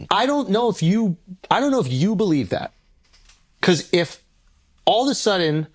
I don't know if you believe that. Because if all of a sudden,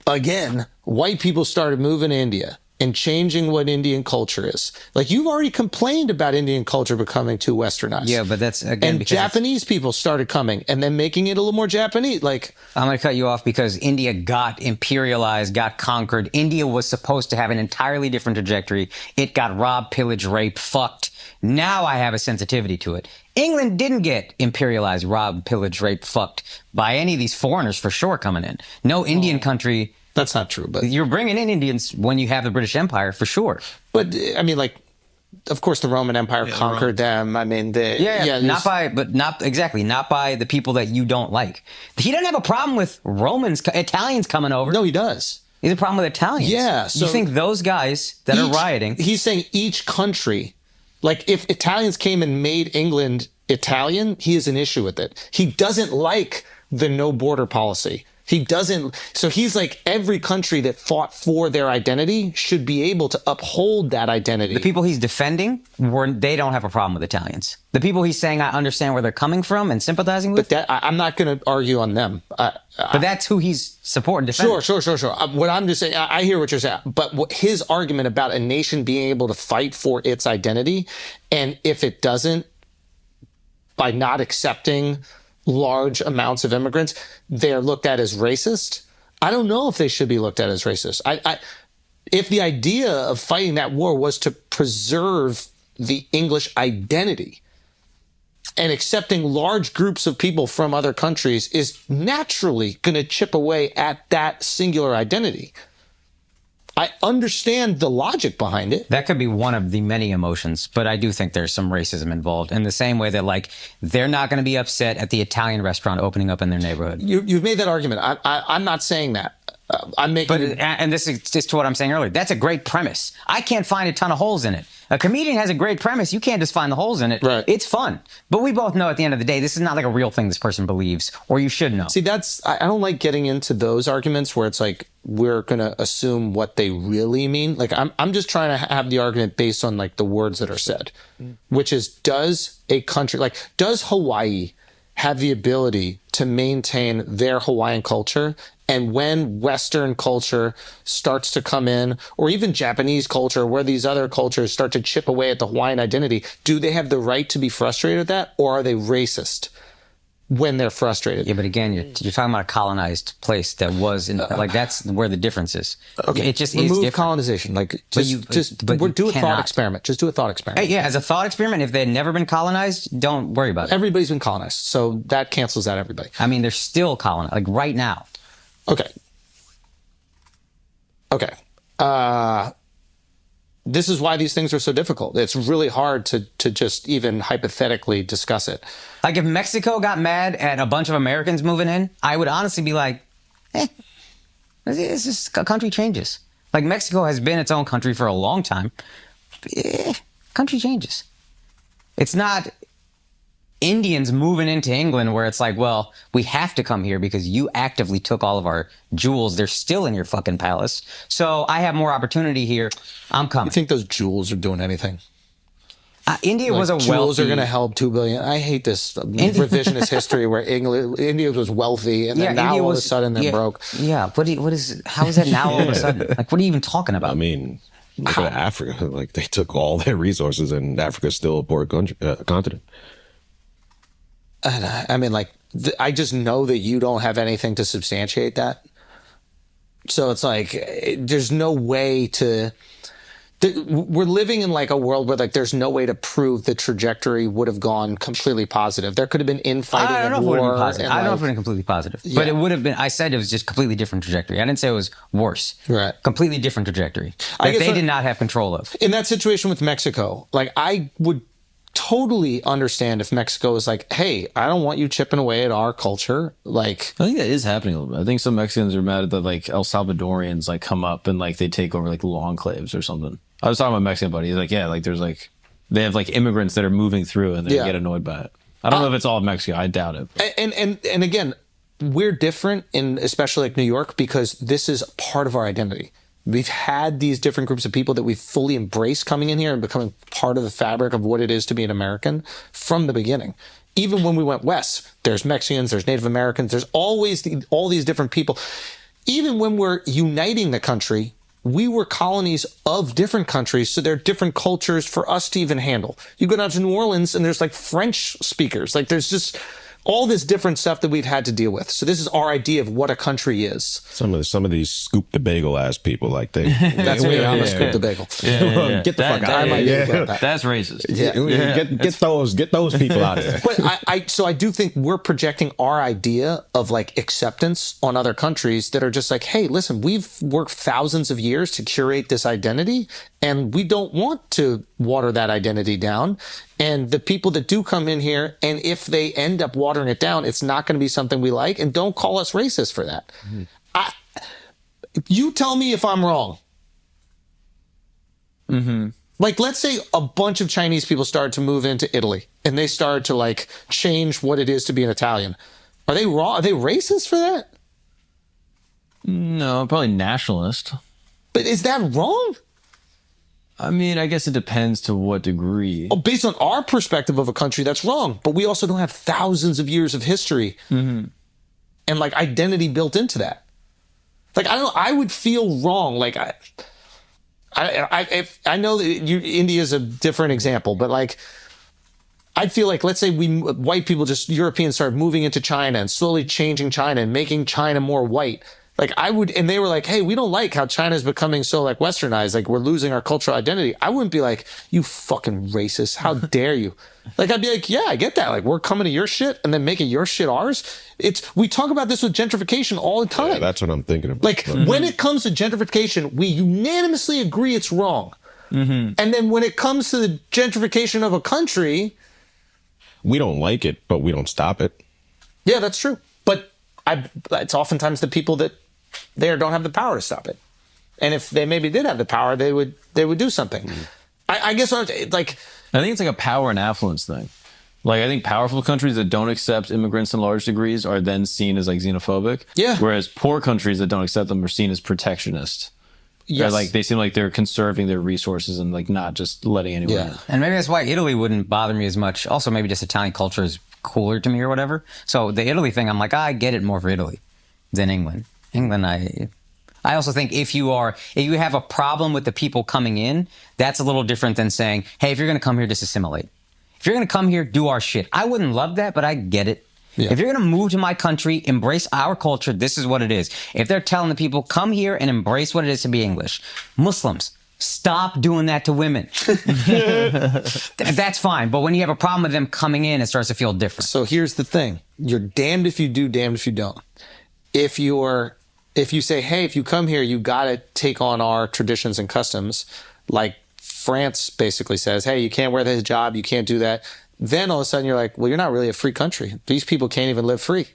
again, white people started moving to India and changing what Indian culture is. Like, you've already complained about Indian culture becoming too westernized. Yeah, but that's, again, and Japanese people started coming and then making it a little more Japanese. Like, I'm going to cut you off because India got imperialized, got conquered. India was supposed to have an entirely different trajectory. It got robbed, pillaged, raped, fucked. Now I have a sensitivity to it. England didn't get imperialized, robbed, pillaged, raped, fucked by any of these foreigners for sure coming in. No Indian country. That's not true, but you're bringing in Indians when you have the British Empire for sure. But I mean, like, of course, the Roman Empire conquered them. I mean, not by the people that you don't like. He doesn't have a problem with Italians coming over. No, he does. He has a problem with Italians. Yeah. So you think those guys that are rioting? He's saying each country, like if Italians came and made England Italian, he has an issue with it. He doesn't like the no border policy. He doesn't. So he's like, every country that fought for their identity should be able to uphold that identity. The people he's defending, they don't have a problem with Italians. The people he's saying, I understand where they're coming from and sympathizing with. But I'm not going to argue on them. But that's who he's supporting, defending. Sure. What I'm just saying, I hear what you're saying. But his argument about a nation being able to fight for its identity, and if it doesn't, by not accepting large amounts of immigrants, they're looked at as racist. I don't know if they should be looked at as racist. If the idea of fighting that war was to preserve the English identity, and accepting large groups of people from other countries is naturally going to chip away at that singular identity. I understand the logic behind it. That could be one of the many emotions, but I do think there's some racism involved in the same way that, like, they're not going to be upset at the Italian restaurant opening up in their neighborhood. You've made that argument. I'm not saying that. I'm making. And this is just to what I'm saying earlier. That's a great premise. I can't find a ton of holes in it. A comedian has a great premise. You can't just find the holes in it. Right. It's fun. But we both know at the end of the day, this is not like a real thing this person believes, or you should know. See, I don't like getting into those arguments where it's like, we're going to assume what they really mean. Like, I'm just trying to have the argument based on, like, the words that are said, which is, does Hawaii have the ability to maintain their Hawaiian culture? And when Western culture starts to come in, or even Japanese culture, where these other cultures start to chip away at the Hawaiian identity, do they have the right to be frustrated at that? Or are they racist when they're frustrated? Yeah, but again, you're talking about a colonized place that was, like, that's where the difference is. Okay, it just remove is different. colonization. Like, do a thought experiment. Just do a thought experiment. Yeah, as a thought experiment, if they'd never been colonized, don't worry about it. Everybody's been colonized, so that cancels out everybody. I mean, they're still colonized, like right now. Okay. This is why these things are so difficult. It's really hard to just even hypothetically discuss it. Like, if Mexico got mad at a bunch of Americans moving in, I would honestly be like, it's just a country changes. Like, Mexico has been its own country for a long time. Country changes. It's not Indians moving into England where it's like, well, we have to come here because you actively took all of our jewels. They're still in your fucking palace. So I have more opportunity here. I'm coming. You think those jewels are doing anything? India was a wealthy... Jewels are going to help 2 billion. I hate this revisionist history where India was wealthy and then now all of a sudden they're broke. Yeah. How is that now all of a sudden? Like, what are you even talking about? I mean, look at Africa. Like, they took all their resources and Africa's still a poor continent. I mean, like, I just know that you don't have anything to substantiate that. So it's like, there's no way to... We're living in, like, a world where, like, there's no way to prove the trajectory would have gone completely positive. There could have been infighting and war. I don't know if it would have been completely positive. Yeah. But it would have been... I said it was just completely different trajectory. I didn't say it was worse. Right. Completely different trajectory that they did not have control of. In that situation with Mexico, like, I would totally understand if Mexico is like, hey, I don't want you chipping away at our culture. Like, I think that is happening a little bit. I think some Mexicans are mad at the, like, El Salvadorians, like, come up and, like, they take over, like, little enclaves or something. I was talking about a Mexican buddy. He's like, yeah, like, there's, like, they have, like, immigrants that are moving through and they get annoyed by it. I don't know if it's all of Mexico. I doubt it. And again, we're different in especially, like, New York, because this is part of our identity. We've had these different groups of people that we've fully embraced coming in here and becoming part of the fabric of what it is to be an American from the beginning. Even when we went west, there's Mexicans, there's Native Americans, there's always all these different people. Even when we're uniting the country, we were colonies of different countries, so there are different cultures for us to even handle. You go down to New Orleans and there's like French speakers. Like there's just all this different stuff that we've had to deal with. So this is our idea of what a country is. Some of these scoop the bagel ass people, like they. That's me. I'm a scoop the bagel. Yeah. Get the fuck out of here. That's racist. Get those people out of there. But so I do think we're projecting our idea of like acceptance on other countries that are just like, hey, listen, we've worked thousands of years to curate this identity, and we don't want to water that identity down. And the people that do come in here, and if they end up watering it down, it's not going to be something we like. And don't call us racist for that. You tell me if I'm wrong. Like, let's say a bunch of Chinese people started to move into Italy and they started to like change what it is to be an Italian. Are they wrong? Are they racist for that? No, probably nationalist. But is that wrong? I mean, I guess it depends to what degree. Oh, based on our perspective of a country, that's wrong. But we also don't have thousands of years of history and like identity built into that. Like, I don't know, I would feel wrong. Like, I know that India's a different example, but like, I'd feel like, let's say white people, just Europeans, started moving into China and slowly changing China and making China more white. Like and they were like, hey, we don't like how China's becoming so like westernized. Like we're losing our cultural identity. I wouldn't be like, you fucking racist. How dare you? Like, I'd be like, yeah, I get that. Like we're coming to your shit and then making your shit ours. We talk about this with gentrification all the time. Yeah, that's what I'm thinking about. Like when it comes to gentrification, we unanimously agree it's wrong. And then when it comes to the gentrification of a country, we don't like it, but we don't stop it. Yeah, that's true. But it's oftentimes the people that don't have the power to stop it. And if they maybe did have the power, they would do something. I guess I think it's like a power and affluence thing. Like I think powerful countries that don't accept immigrants in large degrees are then seen as like xenophobic. Yeah. Whereas poor countries that don't accept them are seen as protectionist. Yes. Like they seem like they're conserving their resources and like not just letting anyone in. And maybe that's why Italy wouldn't bother me as much. Also, maybe just Italian culture is cooler to me or whatever. So the Italy thing, I'm like, I get it more for Italy than England. England, I also think if you have a problem with the people coming in, that's a little different than saying, hey, if you're going to come here, just assimilate. If you're going to come here, do our shit. I wouldn't love that, but I get it. Yeah. If you're going to move to my country, embrace our culture, this is what it is. If they're telling the people, come here and embrace what it is to be English. Muslims, stop doing that to women. That's fine. But when you have a problem with them coming in, it starts to feel different. So here's the thing. You're damned if you do, damned if you don't. If you say, hey, if you come here, you got to take on our traditions and customs, like France basically says, hey, you can't wear the hijab, you can't do that. Then all of a sudden you're like, well, you're not really a free country. These people can't even live free.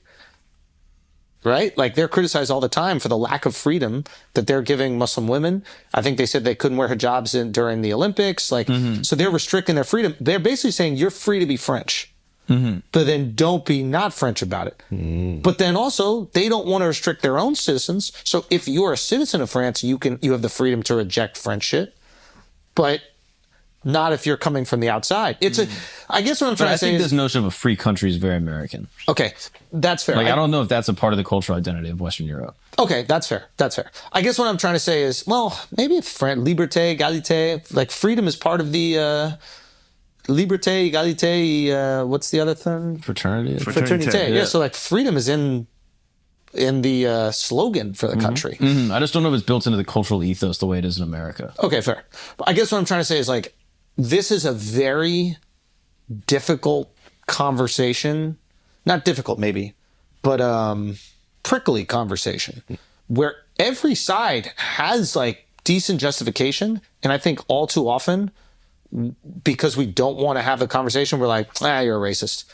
Right? Like they're criticized all the time for the lack of freedom that they're giving Muslim women. I think they said they couldn't wear hijabs during the Olympics. Like, so they're restricting their freedom. They're basically saying you're free to be French. But then don't be not French about it. But then also they don't want to restrict their own citizens. So if you're a citizen of France, you have the freedom to reject French shit, but not if you're coming from the outside. I guess what I'm trying to say is, this notion of a free country is very American. Okay, that's fair. Like I don't know if that's a part of the cultural identity of Western Europe. Okay, that's fair. That's fair. I guess what I'm trying to say is, well, maybe if liberté, égalité, like freedom is part of the liberté, égalité, what's the other thing? Fraternité. Yeah, so like freedom is in the slogan for the country. I just don't know if it's built into the cultural ethos the way it is in America. Okay, fair. But I guess what I'm trying to say is like, this is a very difficult conversation. Not difficult maybe, but prickly conversation where every side has like decent justification. And I think all too often, because we don't want to have the conversation, we're like, you're a racist.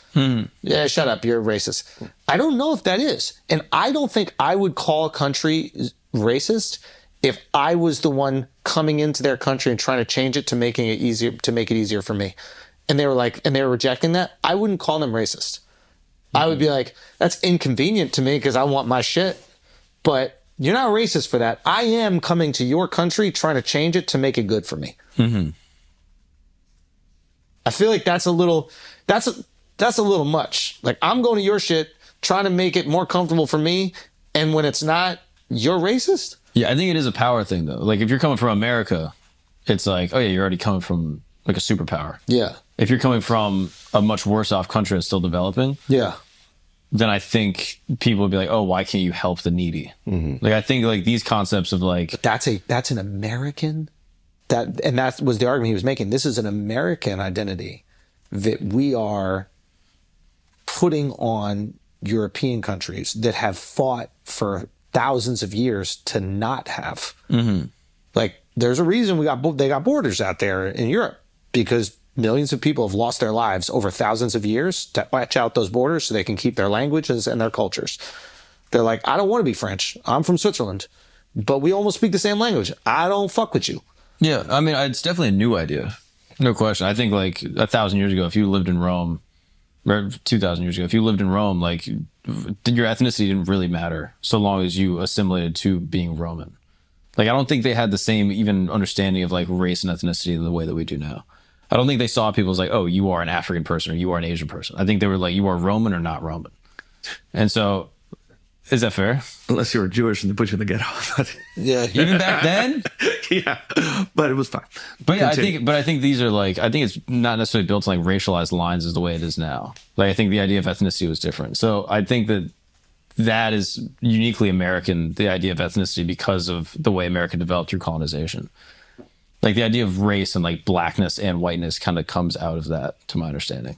Yeah, shut up, you're a racist. I don't know if that is. And I don't think I would call a country racist if I was the one coming into their country and trying to change it to make it easier for me. And they were rejecting that. I wouldn't call them racist. I would be like, that's inconvenient to me because I want my shit, but You're not racist for that. I am coming to your country trying to change it to make it good for me. I feel like that's a little much. Like, I'm going to your shit trying to make it more comfortable for me, and when it's not, you're racist? Yeah, I think it is a power thing, though. Like, if you're coming from America, it's like, oh yeah, you're already coming from like a superpower. Yeah. If you're coming from a much worse off country that's still developing, Yeah. then I think people would be like, oh, why can't you help the needy? Like, I think like these concepts of like, That's an American, that was the argument he was making. This is an American identity that we are putting on European countries that have fought for thousands of years to not have. Like, there's a reason they got borders out there in Europe, because millions of people have lost their lives over thousands of years to watch out those borders so they can keep their languages and their cultures. They're like, I don't want to be French. I'm from Switzerland, but we almost speak the same language. I don't fuck with you. yeah, I mean, it's definitely a new idea. No question. I think like 1,000 years ago, if you lived in Rome, or 2,000 years ago, if you lived in Rome, like your ethnicity didn't really matter so long as you assimilated to being Roman. Like, I don't think they had the same even understanding of like race and ethnicity in the way that we do now. I don't think they saw people as like, oh, you are an African person or you are an Asian person. I think they were like, you are Roman or not Roman. And so, is that fair? Unless you were Jewish and they put you in the ghetto. But Yeah. Even back then? yeah, but it was fine. But yeah, Continue. I think these are like, I think it's not necessarily built on like racialized lines as the way it is now. Like, I think the idea of ethnicity was different. So I think that is uniquely American, the idea of ethnicity, because of the way America developed through colonization. Like, the idea of race and like blackness and whiteness kind of comes out of that, to my understanding.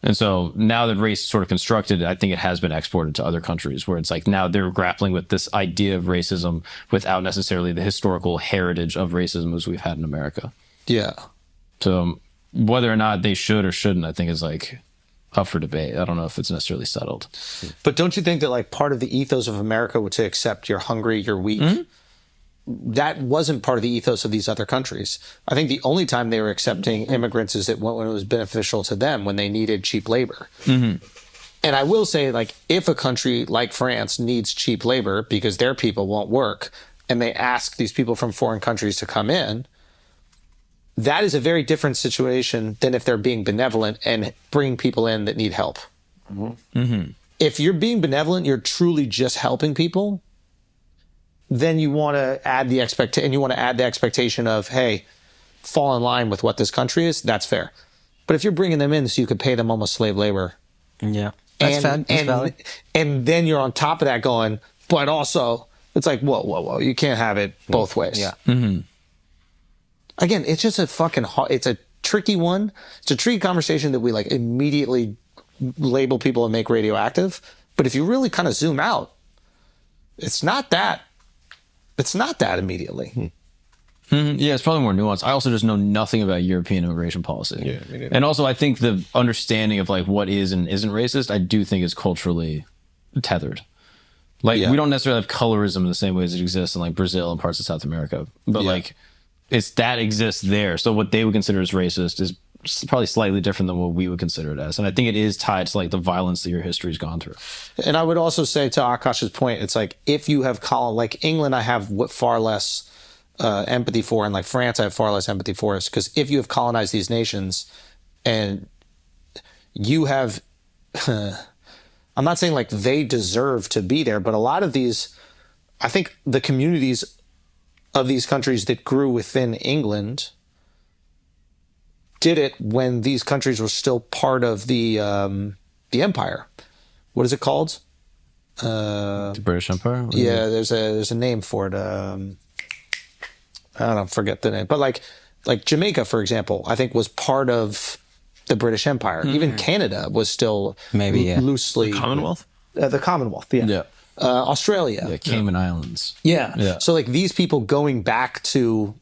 And so now that race is sort of constructed, I think it has been exported to other countries where it's like now they're grappling with this idea of racism without necessarily the historical heritage of racism as we've had in America. Yeah. So whether or not they should or shouldn't, I think is like up for debate. I don't know if it's necessarily settled. But don't you think that like part of the ethos of America was to accept you're hungry, you're weak? That wasn't part of the ethos of these other countries. I think the only time they were accepting immigrants is when it was beneficial to them, when they needed cheap labor. And I will say, like, if a country like France needs cheap labor because their people won't work, and they ask these people from foreign countries to come in, that is a very different situation than if they're being benevolent and bringing people in that need help. If you're being benevolent, you're truly just helping people, then you want to add the expectation of, hey, fall in line with what this country is. That's fair. But if you're bringing them in so you could pay them almost slave labor, Yeah. That's valid. and then you're on top of that going, but also it's like, whoa, you can't have it both ways. Yeah. Again, it's just it's a tricky one. It's a tricky conversation that we like immediately label people and make radioactive. But if you really kind of zoom out, it's not that immediately. Yeah, it's probably more nuanced. I also just know nothing about European immigration policy. Yeah, me neither. And also, I think the understanding of like what is and isn't racist, I do think is culturally tethered. Like, we don't necessarily have colorism in the same way as it exists in like Brazil and parts of South America, but like it's that exists there. So what they would consider as racist is probably slightly different than what we would consider it as. And I think it is tied to like the violence that your history's gone through. And I would also say, to Akaash's point, it's like if you have like England, I have far less empathy for, and like France, I have far less empathy for, is because if you have colonized these nations and you have, I'm not saying like they deserve to be there, but a lot of these, I think the communities of these countries that grew within England did it when these countries were still part of the empire. What is it called? The British Empire? Yeah, there's a name for it. I don't know, forget the name. But like Jamaica, for example, I think was part of the British Empire. Even Canada was still loosely Commonwealth? The Commonwealth, yeah. Yeah. Australia. Yeah, Cayman Islands. Yeah. So like these people going back to,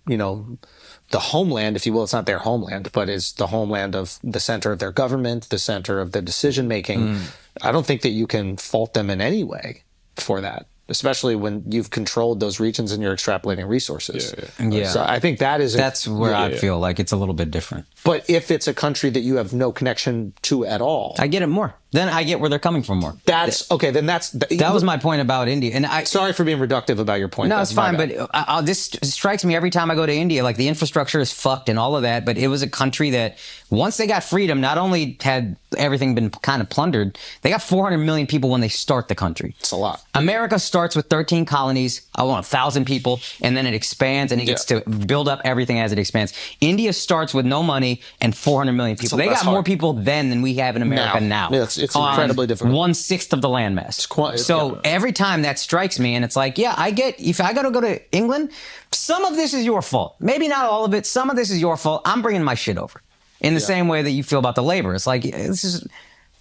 the homeland, if you will, it's not their homeland, but it's the homeland of the center of their government, the center of their decision making. I don't think that you can fault them in any way for that, especially when you've controlled those regions and you're extrapolating resources. Yeah. So I think that's where I feel like it's a little bit different. But if it's a country that you have no connection to at all, I get it more. then I get where they're coming from more. That's okay. Then That was my point about India. And sorry for being reductive about your point. No, That's it's my fine. bad. But this strikes me every time I go to India. Like the infrastructure is fucked and all of that. But it was a country that once they got freedom, not only had everything been kind of plundered, they got 400 million people when they start the country. It's a lot. America starts with 13 colonies, 1,000 people, and then it expands and it gets to build up everything as it expands. India starts with no money and 400 million people. They got more people then than we have in America now. Yeah, it's incredibly difficult. 1/6 of the landmass. So every time that strikes me, and it's like, yeah, I get, if I got to go to England, some of this is your fault. Maybe not all of it. Some of this is your fault. I'm bringing my shit over. In the same way that you feel about the labor. It's like, this is...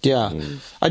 Yeah. I do.